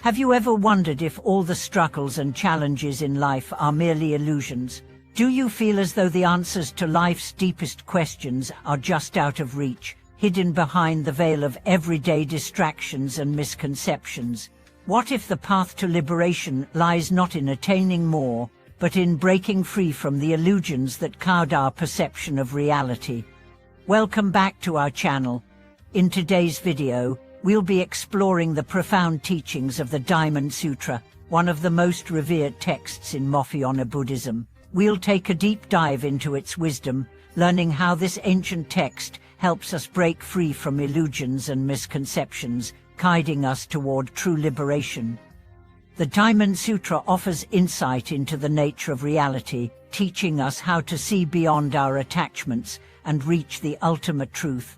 Have you ever wondered if all the struggles and challenges in life are merely illusions? Do you feel as though the answers to life's deepest questions are just out of reach, hidden behind the veil of everyday distractions and misconceptions? What if the path to liberation lies not in attaining more, but in breaking free from the illusions that cloud our perception of reality? Welcome back to our channel. In today's video, we'll be exploring the profound teachings of the Diamond Sutra, one of the most revered texts in Mahayana Buddhism. We'll take a deep dive into its wisdom, learning how this ancient text helps us break free from illusions and misconceptions, guiding us toward true liberation. The Diamond Sutra offers insight into the nature of reality, teaching us how to see beyond our attachments and reach the ultimate truth.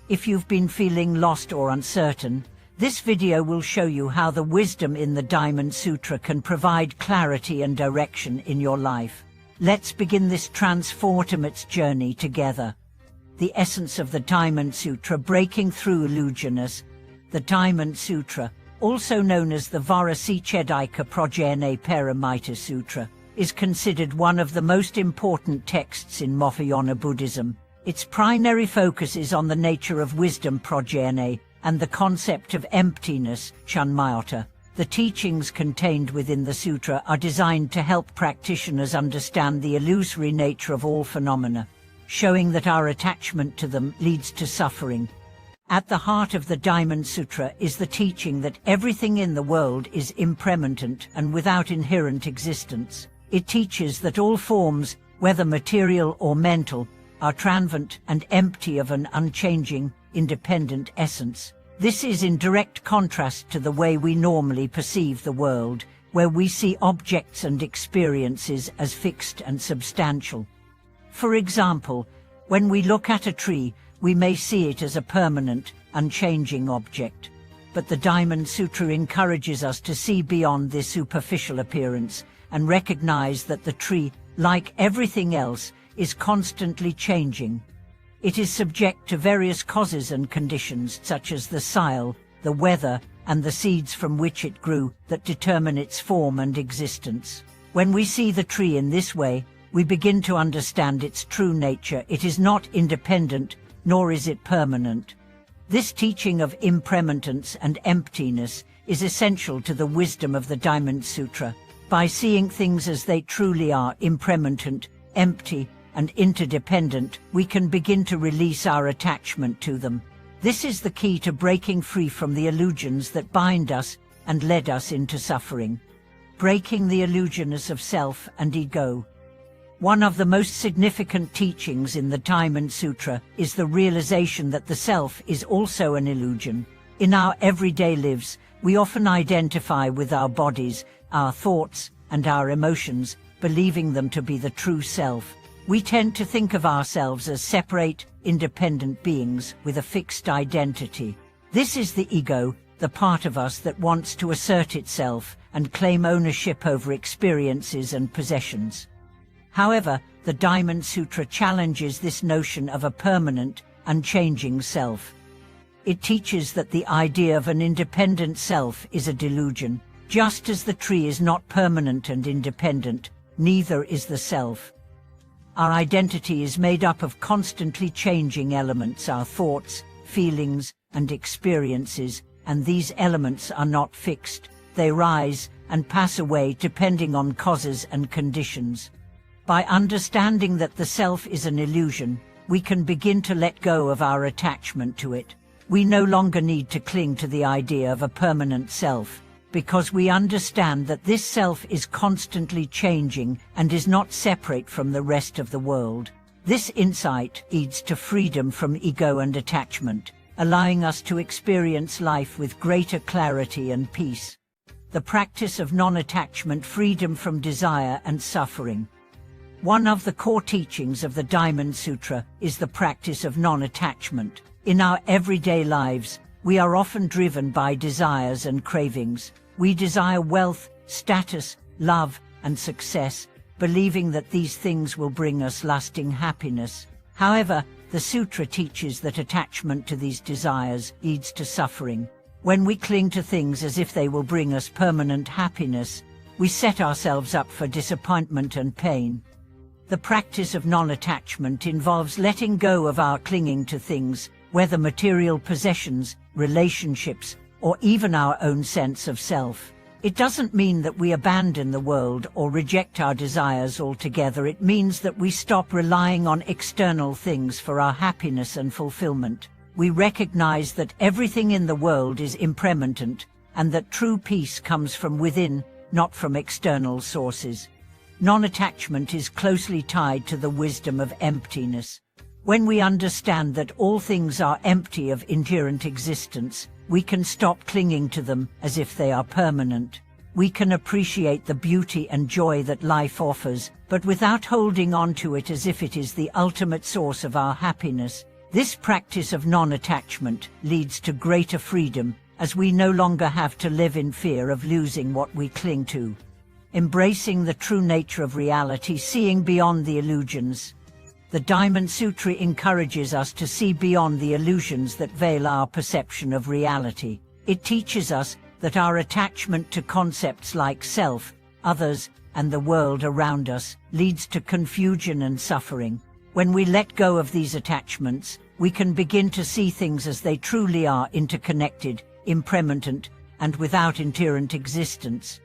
If you've been feeling lost or uncertain, this video will show you how the wisdom in the Diamond Sutra can provide clarity and direction in your life. Let's begin this transformative journey together. The essence of the Diamond Sutra: breaking through illusions. The Diamond Sutra, also known as the Varasichedika Prajna Paramita Sutra, is considered one of the most important texts in Mahayana Buddhism. Its primary focus is on the nature of wisdom prajna and the concept of emptiness shunyata. The teachings contained within the sutra are designed to help practitioners understand the illusory nature of all phenomena, showing that our attachment to them leads to suffering. At the heart of the Diamond Sutra is the teaching that everything in the world is impermanent and without inherent existence. It teaches that all forms, whether material or mental, are transient and empty of an unchanging, independent essence. This is in direct contrast to the way we normally perceive the world, where we see objects and experiences as fixed and substantial. For example, when we look at a tree, we may see it as a permanent, unchanging object. But the Diamond Sutra encourages us to see beyond this superficial appearance and recognize that the tree, like everything else, is constantly changing. It is subject to various causes and conditions such as the soil, the weather, and the seeds from which it grew that determine its form and existence. When we see the tree in this way, we begin to understand its true nature. It is not independent, nor is it permanent. This teaching of impermanence and emptiness is essential to the wisdom of the Diamond Sutra. By seeing things as they truly are, impermanent, empty, and interdependent, we can begin to release our attachment to them. This is the key to breaking free from the illusions that bind us and led us into suffering. Breaking the illusions of self and ego. One of the most significant teachings in the Diamond Sutra is the realization that the self is also an illusion. In our everyday lives, we often identify with our bodies, our thoughts, and our emotions, believing them to be the true self. We tend to think of ourselves as separate, independent beings with a fixed identity. This is the ego, the part of us that wants to assert itself and claim ownership over experiences and possessions. However, the Diamond Sutra challenges this notion of a permanent, unchanging self. It teaches that the idea of an independent self is a delusion. Just as the tree is not permanent and independent, neither is the self. Our identity is made up of constantly changing elements, our thoughts, feelings, and experiences, and these elements are not fixed. They rise and pass away depending on causes and conditions. By understanding that the self is an illusion, we can begin to let go of our attachment to it. We no longer need to cling to the idea of a permanent self, because we understand that this self is constantly changing and is not separate from the rest of the world. This insight leads to freedom from ego and attachment, allowing us to experience life with greater clarity and peace. The practice of non-attachment, freedom from desire and suffering. One of the core teachings of the Diamond Sutra is the practice of non-attachment. In our everyday lives, we are often driven by desires and cravings. We desire wealth, status, love, and success, believing that these things will bring us lasting happiness. However, the sutra teaches that attachment to these desires leads to suffering. When we cling to things as if they will bring us permanent happiness, we set ourselves up for disappointment and pain. The practice of non-attachment involves letting go of our clinging to things, whether material possessions, relationships, or even our own sense of self. It doesn't mean that we abandon the world or reject our desires altogether. It means that we stop relying on external things for our happiness and fulfillment. We recognize that everything in the world is impermanent, and that true peace comes from within, not from external sources. Non-attachment is closely tied to the wisdom of emptiness. When we understand that all things are empty of inherent existence, we can stop clinging to them as if they are permanent. We can appreciate the beauty and joy that life offers, but without holding on to it as if it is the ultimate source of our happiness. This practice of non-attachment leads to greater freedom, as we no longer have to live in fear of losing what we cling to. Embracing the true nature of reality, seeing beyond the illusions. The Diamond Sutra encourages us to see beyond the illusions that veil our perception of reality. It teaches us that our attachment to concepts like self, others, and the world around us leads to confusion and suffering. When we let go of these attachments, we can begin to see things as they truly are: interconnected, impermanent, and without inherent existence.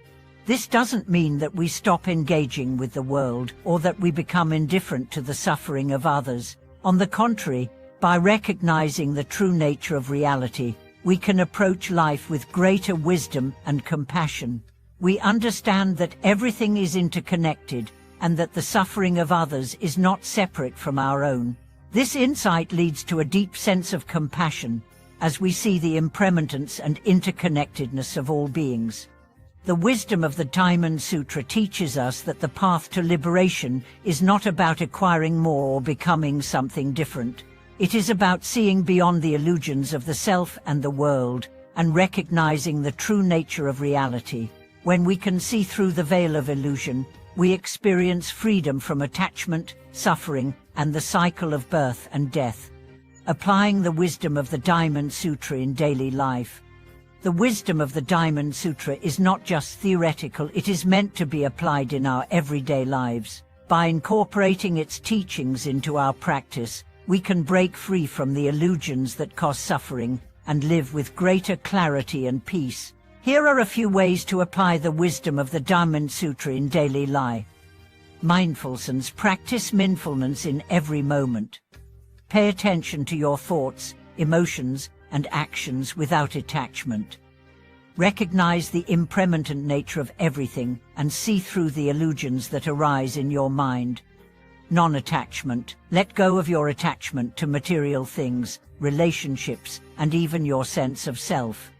This doesn't mean that we stop engaging with the world or that we become indifferent to the suffering of others. On the contrary, by recognizing the true nature of reality, we can approach life with greater wisdom and compassion. We understand that everything is interconnected and that the suffering of others is not separate from our own. This insight leads to a deep sense of compassion as we see the impermanence and interconnectedness of all beings. The wisdom of the Diamond Sutra teaches us that the path to liberation is not about acquiring more or becoming something different. It is about seeing beyond the illusions of the self and the world and recognizing the true nature of reality. When we can see through the veil of illusion, we experience freedom from attachment, suffering, and the cycle of birth and death. Applying the wisdom of the Diamond Sutra in daily life. The wisdom of the Diamond Sutra is not just theoretical, it is meant to be applied in our everyday lives. By incorporating its teachings into our practice, we can break free from the illusions that cause suffering and live with greater clarity and peace. Here are a few ways to apply the wisdom of the Diamond Sutra in daily life. Mindfulness. Practice mindfulness in every moment. Pay attention to your thoughts, emotions, and actions without attachment. Recognize the impermanent nature of everything and see through the illusions that arise in your mind. Non-attachment. Let go of your attachment to material things, relationships, and even your sense of self.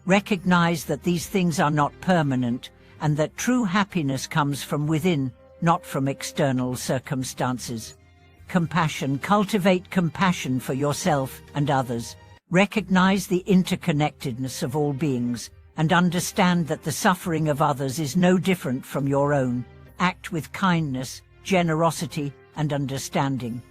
Recognize that these things are not permanent and that true happiness comes from within, not from external circumstances. Compassion. Cultivate compassion for yourself and others. Recognize the interconnectedness of all beings and understand that the suffering of others is no different from your own. Act with kindness, generosity, and understanding.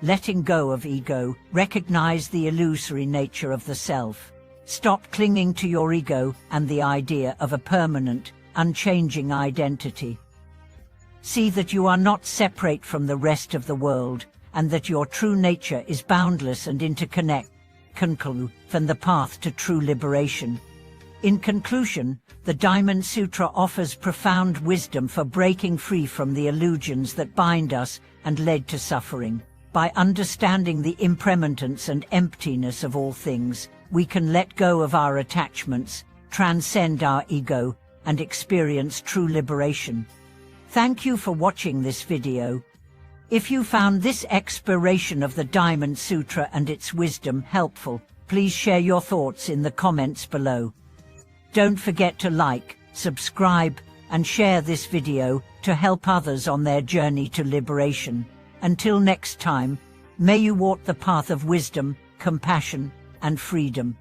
Letting go of ego. Recognize the illusory nature of the self. Stop clinging to your ego and the idea of a permanent, unchanging identity. See that you are not separate from the rest of the world and that your true nature is boundless and interconnected. Conclude from the path to true liberation. In conclusion, the Diamond Sutra offers profound wisdom for breaking free from the illusions that bind us and lead to suffering. By understanding the impermanence and emptiness of all things, we can let go of our attachments, transcend our ego, and experience true liberation. Thank you for watching this video. If you found this exploration of the Diamond Sutra and its wisdom helpful, please share your thoughts in the comments below. Don't forget to like, subscribe, and share this video to help others on their journey to liberation. Until next time, may you walk the path of wisdom, compassion, and freedom.